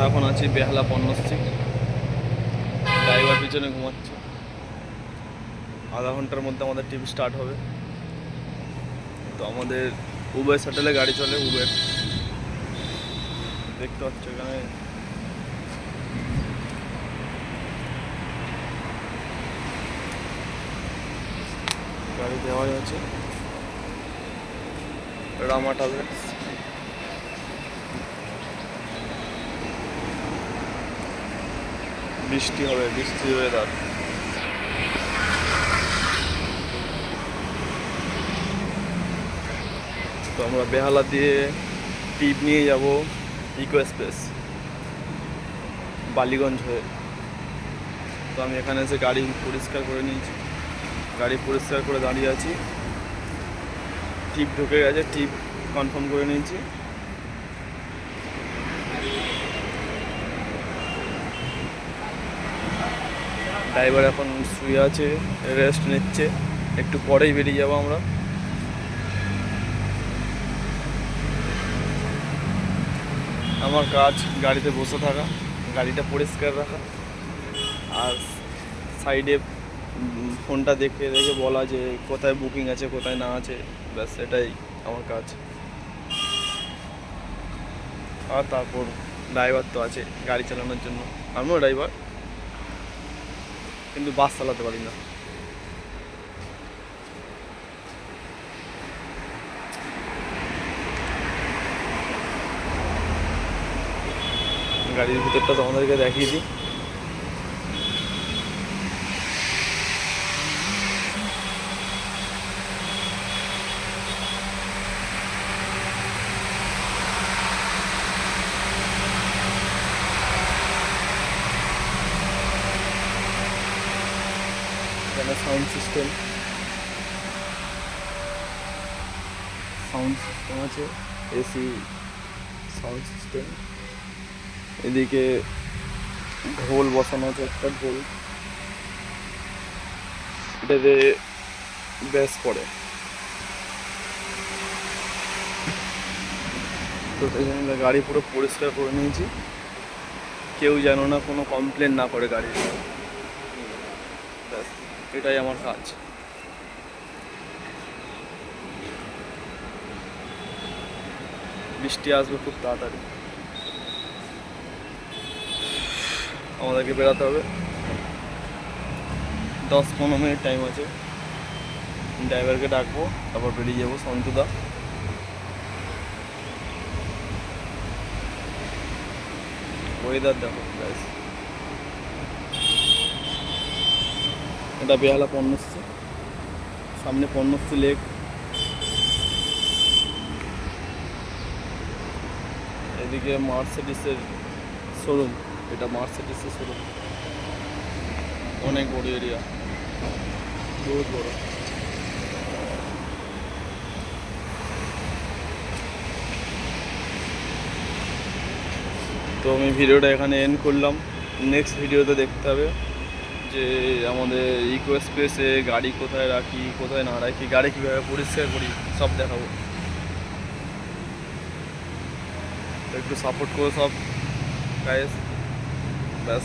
এখন আছি বেহালা পণ্যশ্রী, ড্রাইভার পিছনে ঘুমাচ্ছে। আধা ঘন্টার মধ্যে আমাদের ট্রিপ স্টার্ট হবে। তো আমাদের উবের শাটেলে গাড়ি চলে, উবের দেখতে পাচ্ছ এখানে। গাড়ি দেওয়া আছে রামা ট্রাভেলস। বৃষ্টি হবে, বৃষ্টি ওয়েদার। তো আমরা বেহালা দিয়ে ট্রিপ নিয়ে যাব ইকো স্পেস বালিগঞ্জ হয়ে। তো আমি এখানে এসে গাড়ি পরিষ্কার করে নিয়েছি, গাড়ি পরিষ্কার করে দাঁড়িয়ে আছি। ট্রিপ ঢুকে গেছে, ট্রিপ কনফার্ম করে নিয়েছি। ড্রাইভার এখন শুয়ে আছে, রেস্ট নিচ্ছে, একটু পরেই বেরিয়ে যাবো আমরা। আমার কাজ গাড়িতে বসে থাকা, গাড়িটা পরিষ্কার রাখা, আর সাইডে ফোনটা দেখে দেখে বলা যে কোথায় বুকিং আছে কোথায় না আছে, ব্যাস এটাই আমার কাজ। আর তারপর ড্রাইভার তো আছে গাড়ি চালানোর জন্য, আমিও ড্রাইভার, কিন্তু বাস চালাতে পারি না। গাড়ির ভিতরটা তোমাদেরকে দেখিয়ে দিই। এখানে সাউন্ড সিস্টেম আছে, এসি সাউন্ড সিস্টেম। এদিকে ঢোল বসানো আছে, একটা ঢোল, এটাতে ব্যাস পড়ে। তো সেই জন্য গাড়ি পুরো পরিষ্কার করে নিয়েছি, কেউ যেন না কোনো কমপ্লেন না করে গাড়ির। ব্যাস এটাই আমার কাজ। বৃষ্টি আসবে খুব তাড়াতাড়ি, আমাদেরকে বেরোতে হবে। 10-15 মিনিট টাইম আছে, ড্রাইভারকে ডাকবো, তারপর বেরিয়ে যাবো। সন্তুদা ওয়েদার দেখো গাইস, এটা বেহালা পণ্যশ্রী, সামনে পণ্যশ্রী লেক। এদিকে মার্সিডিসের শোরুম, এটা মার্সিডিসের শোরুম, অনেক বড় এরিয়া, বহুত বড়। তো আমি ভিডিওটা এখানে এন্ড করলাম। নেক্সট ভিডিওতে দেখতে হবে যে আমাদের ইকো স্পেসে গাড়ি কোথায় রাখি, কোথায় না রাখি, গাড়ি কীভাবে পরিষ্কার করি, সব দেখাবো। তো একটু সাপোর্ট করো সব গাইস, ব্যাস।